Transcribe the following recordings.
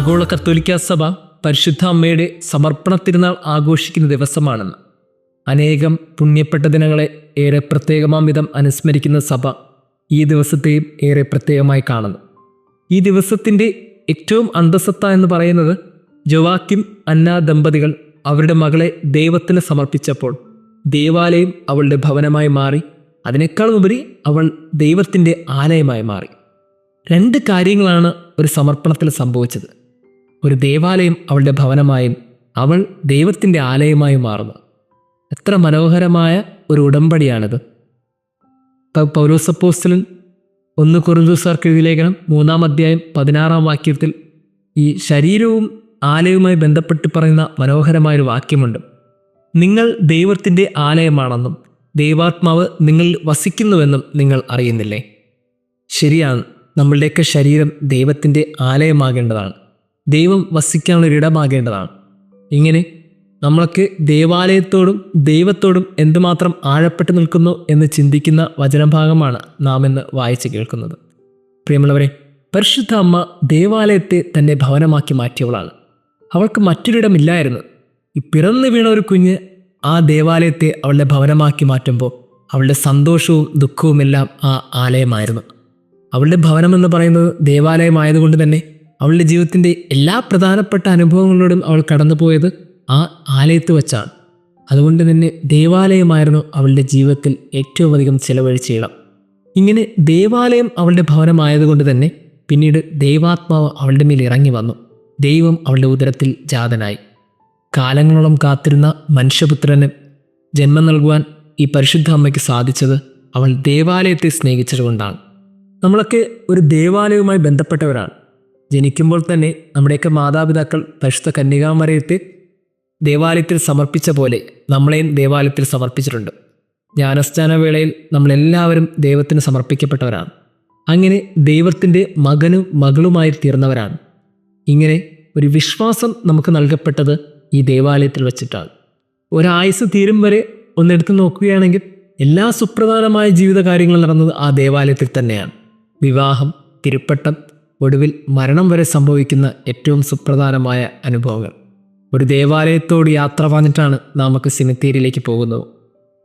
ആഗോള കത്തോലിക്ക സഭ പരിശുദ്ധ അമ്മയുടെ സമർപ്പണ തിരുനാൾ ആഘോഷിക്കുന്ന ദിവസമാണെന്ന്. അനേകം പുണ്യപ്പെട്ട ദിനങ്ങളെ ഏറെ പ്രത്യേകമാം വിധം അനുസ്മരിക്കുന്ന സഭ ഈ ദിവസത്തെയും ഏറെ പ്രത്യേകമായി കാണുന്നു. ഈ ദിവസത്തിൻ്റെ ഏറ്റവും അന്തസത്ത എന്ന് പറയുന്നത് ജോവാക്കിം അന്ന ദമ്പതികൾ അവരുടെ മകളെ ദൈവത്തിന് സമർപ്പിച്ചപ്പോൾ ദേവാലയം അവളുടെ ഭവനമായി മാറി, അതിനേക്കാളുപരി അവൾ ദൈവത്തിൻ്റെ ആലയമായി മാറി. രണ്ട് കാര്യങ്ങളാണ് ഒരു സമർപ്പണത്തിൽ സംഭവിച്ചത്. ഒരു ദേവാലയം അവളുടെ ഭവനമായും അവൾ ദൈവത്തിൻ്റെ ആലയമായും മാറുന്നു. എത്ര മനോഹരമായ ഒരു ഉടമ്പടിയാണിത്. പൗലോസ് അപ്പോസ്തലൻ 1 കൊരിന്ത്യർക്ക് എഴുതിയ ലേഖനം 3-ാം അധ്യായം 16-ാം വാക്യത്തിൽ ഈ ശരീരവും ആലയവുമായി ബന്ധപ്പെട്ട് പറയുന്ന മനോഹരമായൊരു വാക്യമുണ്ട്. നിങ്ങൾ ദൈവത്തിൻ്റെ ആലയമാണെന്നും ദൈവാത്മാവ് നിങ്ങളിൽ വസിക്കുന്നുവെന്നും നിങ്ങൾ അറിയുന്നില്ലേ? ശരിയാണ്, നമ്മളുടെയൊക്കെ ശരീരം ദൈവത്തിൻ്റെ ആലയമാകേണ്ടതാണ്, ദൈവം വസിക്കാനുള്ളൊരിടമാകേണ്ടതാണ്. ഇങ്ങനെ നമ്മളൊക്കെ ദേവാലയത്തോടും ദൈവത്തോടും എന്തുമാത്രം ആഴപ്പെട്ട് നിൽക്കുന്നു എന്ന് ചിന്തിക്കുന്ന വചനഭാഗമാണ് നാം ഇന്ന് വായിച്ച് കേൾക്കുന്നത്. പ്രിയമുള്ളവരെ, പരിശുദ്ധ അമ്മ ദേവാലയത്തെ തൻ്റെ ഭവനമാക്കി മാറ്റിയവളാണ്. അവൾക്ക് മറ്റൊരിടമില്ലായിരുന്നു. ഈ പിറന്നു വീണ ഒരു കുഞ്ഞ് ആ ദേവാലയത്തെ അവളുടെ ഭവനമാക്കി മാറ്റുമ്പോൾ അവളുടെ സന്തോഷവും ദുഃഖവുമെല്ലാം ആ ആലയമായിരുന്നു. അവളുടെ ഭവനമെന്ന് പറയുന്നത് ദേവാലയമായതുകൊണ്ട് തന്നെ അവളുടെ ജീവിതത്തിൻ്റെ എല്ലാ പ്രധാനപ്പെട്ട അനുഭവങ്ങളോടും അവൾ കടന്നുപോയത് ആ ആലയത്ത് വച്ചാണ്. അതുകൊണ്ട് തന്നെ ദേവാലയമായിരുന്നു അവളുടെ ജീവിതത്തിൽ ഏറ്റവും അധികം ചിലവഴിച്ച ഇടം. ഇങ്ങനെ ദേവാലയം അവളുടെ ഭവനമായതുകൊണ്ട് തന്നെ പിന്നീട് ദൈവാത്മാവ് അവളുടെ മേൽ ഇറങ്ങി വന്നു. ദൈവം അവളുടെ ഉദരത്തിൽ ജാതനായി. കാലങ്ങളോളം കാത്തിരുന്ന മനുഷ്യപുത്രന് ജന്മം നൽകുവാൻ ഈ പരിശുദ്ധ അമ്മയ്ക്ക് സാധിച്ചത് അവൾ ദേവാലയത്തെ സ്നേഹിച്ചതുകൊണ്ടാണ്. നമ്മളൊക്കെ ഒരു ദേവാലയവുമായി ബന്ധപ്പെട്ടവരാണ്. ജനിക്കുമ്പോൾ തന്നെ നമ്മുടെയൊക്കെ മാതാപിതാക്കൾ പരിശുദ്ധ കന്യകാമറിയത്തെ ദേവാലയത്തിൽ സമർപ്പിച്ച പോലെ നമ്മളെയും ദേവാലയത്തിൽ സമർപ്പിച്ചിട്ടുണ്ട്. ജ്ഞാനസ്നാന വേളയിൽ നമ്മളെല്ലാവരും ദൈവത്തിന് സമർപ്പിക്കപ്പെട്ടവരാണ്. അങ്ങനെ ദൈവത്തിൻ്റെ മകനും മകളുമായി തീർന്നവരാണ്. ഇങ്ങനെ ഒരു വിശ്വാസം നമുക്ക് നൽകപ്പെട്ടത് ഈ ദേവാലയത്തിൽ വച്ചിട്ടാണ്. ഒരായുസ് തീരും വരെ ഒന്നെടുത്ത് നോക്കുകയാണെങ്കിൽ എല്ലാ സുപ്രധാനമായ ജീവിത കാര്യങ്ങളും നടന്നത് ആ ദേവാലയത്തിൽ തന്നെയാണ്. വിവാഹം, തിരുപ്പട്ടം, ഒടുവിൽ മരണം വരെ സംഭവിക്കുന്ന ഏറ്റവും സുപ്രധാനമായ അനുഭവങ്ങൾ. ഒരു ദേവാലയത്തോട് യാത്ര പറഞ്ഞിട്ടാണ് നമുക്ക് സെമിത്തേരിയിലേക്ക് പോകുന്നത്.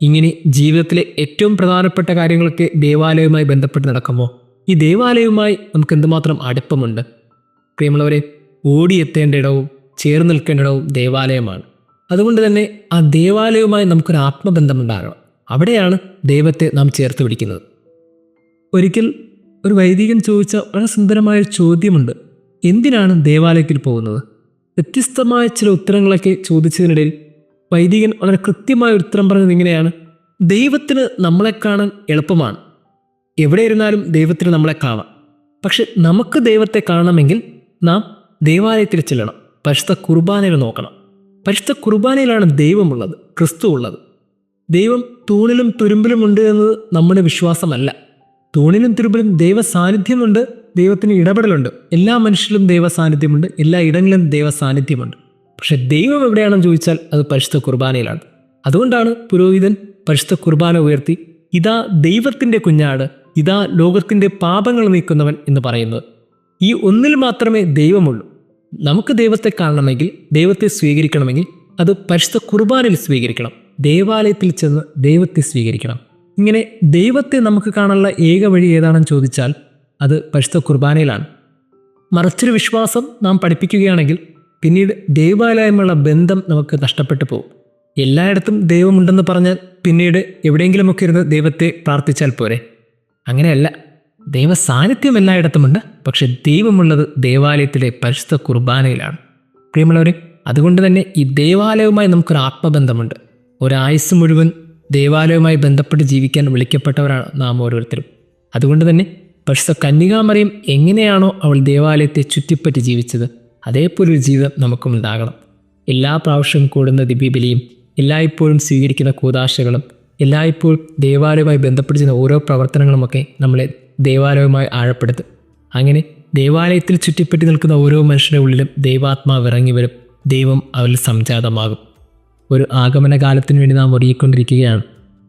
ഇങ്ങനെ ജീവിതത്തിലെ ഏറ്റവും പ്രധാനപ്പെട്ട കാര്യങ്ങളൊക്കെ ദേവാലയവുമായി ബന്ധപ്പെട്ട് നടക്കുമ്പോൾ ഈ ദേവാലയവുമായി നമുക്ക് എന്തുമാത്രം അടുപ്പമുണ്ട്. പ്രിയമുള്ളവരെ, ഓടിയെത്തേണ്ട ഇടവും ചേർന്ന് നിൽക്കേണ്ട ഇടവും ദേവാലയമാണ്. അതുകൊണ്ട് തന്നെ ആ ദേവാലയവുമായി നമുക്കൊരു ആത്മബന്ധമുണ്ടാകണം. അവിടെയാണ് ദൈവത്തെ നാം ചേർത്ത് പിടിക്കുന്നത്. ഒരിക്കൽ ഒരു വൈദികൻ ചോദിച്ച വളരെ സുന്ദരമായൊരു ചോദ്യമുണ്ട്. എന്തിനാണ് ദേവാലയത്തിൽ പോകുന്നത്? വ്യത്യസ്തമായ ചില ഉത്തരങ്ങളൊക്കെ ചോദിച്ചതിനിടയിൽ വൈദികൻ വളരെ കൃത്യമായ ഉത്തരം പറഞ്ഞത് ഇങ്ങനെയാണ്: ദൈവത്തിന് നമ്മളെ കാണാൻ എളുപ്പമാണ്. എവിടെ ഇരുന്നാലും ദൈവത്തിന് നമ്മളെ കാണാം. പക്ഷെ നമുക്ക് ദൈവത്തെ കാണണമെങ്കിൽ നാം ദേവാലയത്തിൽ ചെല്ലണം, പരിശുദ്ധ കുർബാനയിൽ നോക്കണം. പരിശുദ്ധ കുർബാനയിലാണ് ദൈവമുള്ളത്, ക്രിസ്തു ഉള്ളത്. ദൈവം തൂണിലും തുരുമ്പിലും ഉണ്ട് എന്നത് നമ്മുടെ വിശ്വാസമല്ല. തൂണിലും തുരുമ്പിലും ദൈവ സാന്നിധ്യമുണ്ട്, ദൈവത്തിന് ഇടപെടലുണ്ട്. എല്ലാ മനുഷ്യരിലും ദൈവ സാന്നിധ്യമുണ്ട്, എല്ലാ ഇടങ്ങളിലും ദൈവ സാന്നിധ്യമുണ്ട്. പക്ഷെ ദൈവം എവിടെയാണെന്ന് ചോദിച്ചാൽ അത് പരിശുദ്ധ കുർബാനയിലാണ്. അതുകൊണ്ടാണ് പുരോഹിതൻ പരിശുദ്ധ കുർബാന ഉയർത്തി ഇതാ ദൈവത്തിൻ്റെ കുഞ്ഞാട്, ഇതാ ലോകത്തിൻ്റെ പാപങ്ങൾ നീക്കുന്നവൻ എന്ന് പറയുന്നത്. ഈ ഒന്നിൽ മാത്രമേ ദൈവമുള്ളൂ. നമുക്ക് ദൈവത്തെ കാണണമെങ്കിൽ, ദൈവത്തെ സ്വീകരിക്കണമെങ്കിൽ അത് പരിശുദ്ധ കുർബാനയിൽ സ്വീകരിക്കണം. ദേവാലയത്തിൽ ചെന്ന് ദൈവത്തെ സ്വീകരിക്കണം. ഇങ്ങനെ ദൈവത്തെ നമുക്ക് കാണാനുള്ള ഏക വഴി ഏതാണെന്ന് ചോദിച്ചാൽ അത് പരിശുദ്ധ കുർബാനയിലാണ്. മറിച്ചൊരു വിശ്വാസം നാം പഠിപ്പിക്കുകയാണെങ്കിൽ പിന്നീട് ദൈവാലയമുള്ള ബന്ധം നമുക്ക് നഷ്ടപ്പെട്ടു പോകും. എല്ലായിടത്തും ദൈവമുണ്ടെന്ന് പറഞ്ഞാൽ പിന്നീട് എവിടെയെങ്കിലുമൊക്കെ ഇരുന്ന് ദൈവത്തെ പ്രാർത്ഥിച്ചാൽ പോരെ? അങ്ങനെയല്ല. ദൈവ സാന്നിധ്യം എല്ലായിടത്തുമുണ്ട്, പക്ഷെ ദൈവമുള്ളത് ദേവാലയത്തിലെ പരിശുദ്ധ കുർബാനയിലാണ്. പ്രിയമുള്ളവരെ, അതുകൊണ്ട് തന്നെ ഈ ദേവാലയവുമായി നമുക്കൊരു ആത്മബന്ധമുണ്ട്. ഒരായുസ് മുഴുവൻ ദേവാലയവുമായി ബന്ധപ്പെട്ട് ജീവിക്കാൻ വിളിക്കപ്പെട്ടവരാണ് നാം ഓരോരുത്തരും. അതുകൊണ്ട് തന്നെ പരിശുദ്ധ കന്യകാമറിയം എങ്ങനെയാണോ അവൾ ദേവാലയത്തെ ചുറ്റിപ്പറ്റി ജീവിച്ചത്, അതേപോലൊരു ജീവിതം നമുക്കും ഉണ്ടാകണം. എല്ലാ പ്രാവശ്യവും കൂടുന്ന ദിവ്യബലിയും, എല്ലായ്പ്പോഴും സ്വീകരിക്കുന്ന കൂദാശകളും, എല്ലായ്പ്പോഴും ദേവാലയവുമായി ബന്ധപ്പെട്ട് ചെയ്യുന്ന ഓരോ പ്രവർത്തനങ്ങളുമൊക്കെ നമ്മളെ ദേവാലയവുമായി ആഴപ്പെടുത്തും. അങ്ങനെ ദേവാലയത്തിൽ ചുറ്റിപ്പറ്റി നിൽക്കുന്ന ഓരോ മനുഷ്യരുടെ ഉള്ളിലും ദൈവാത്മാവ് ഇറങ്ങി വരും. ദൈവം അവരിൽ സംജാതമാകും. ഒരു ആഗമന കാലത്തിന് വേണ്ടി നാം ഒരുങ്ങിക്കൊണ്ടിരിക്കുകയാണ്.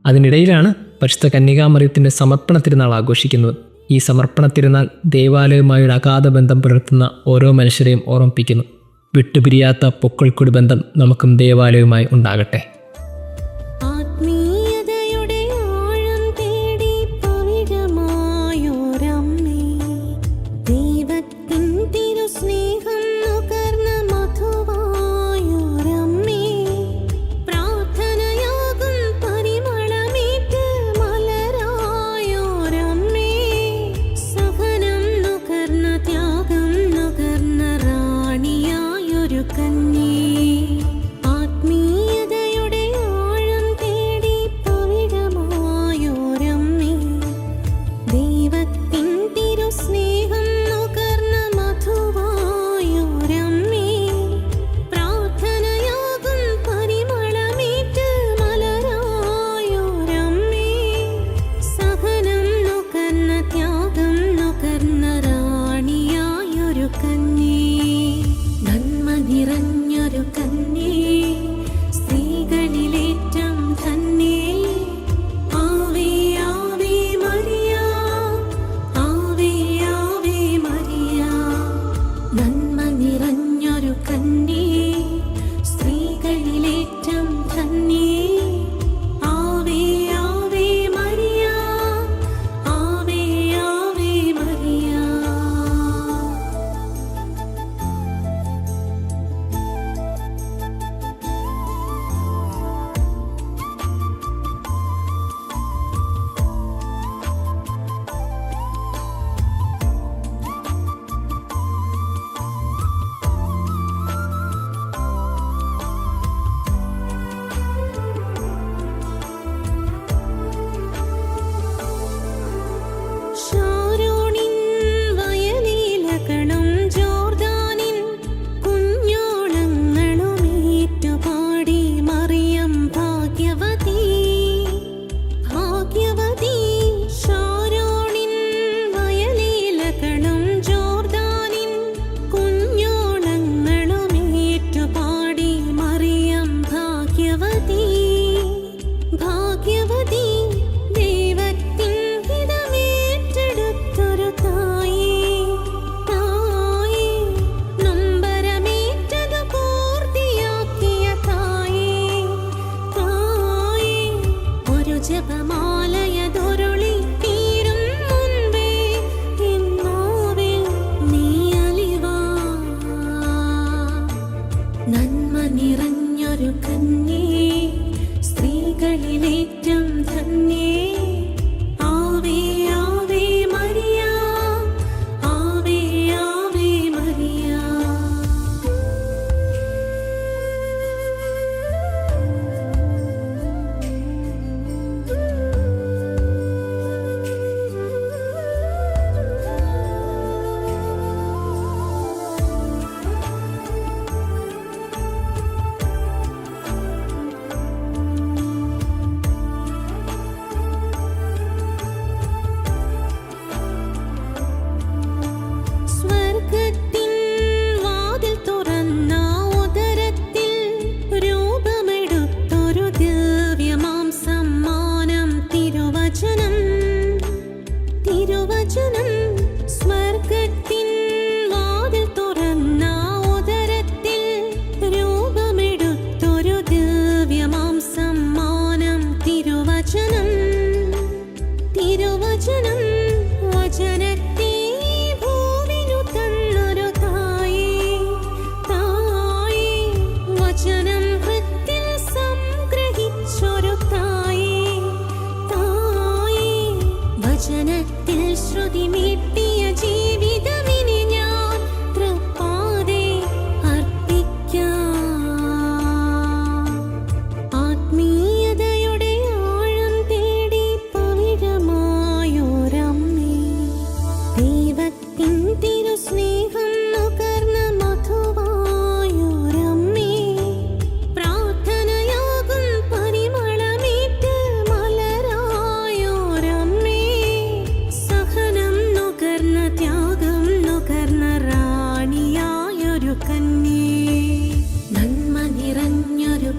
അതിനിടയിലാണ് പരിശുദ്ധ കന്യകാമറിയത്തിൻ്റെ സമർപ്പണ തിരുനാൾ ആഘോഷിക്കുന്നത്. ഈ സമർപ്പണ തിരുനാൾ ദേവാലയവുമായൊരു അഗാധ ബന്ധം പുലർത്തുന്ന ഓരോ മനുഷ്യരെയും ഓർമ്മിപ്പിക്കുന്നു. വിട്ടുപിരിയാത്ത പൊക്കിൾക്കൊടി ബന്ധം നമുക്കും ദേവാലയവുമായി ഉണ്ടാകട്ടെ. നന്മ നിറഞ്ഞൊരു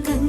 കന്യേ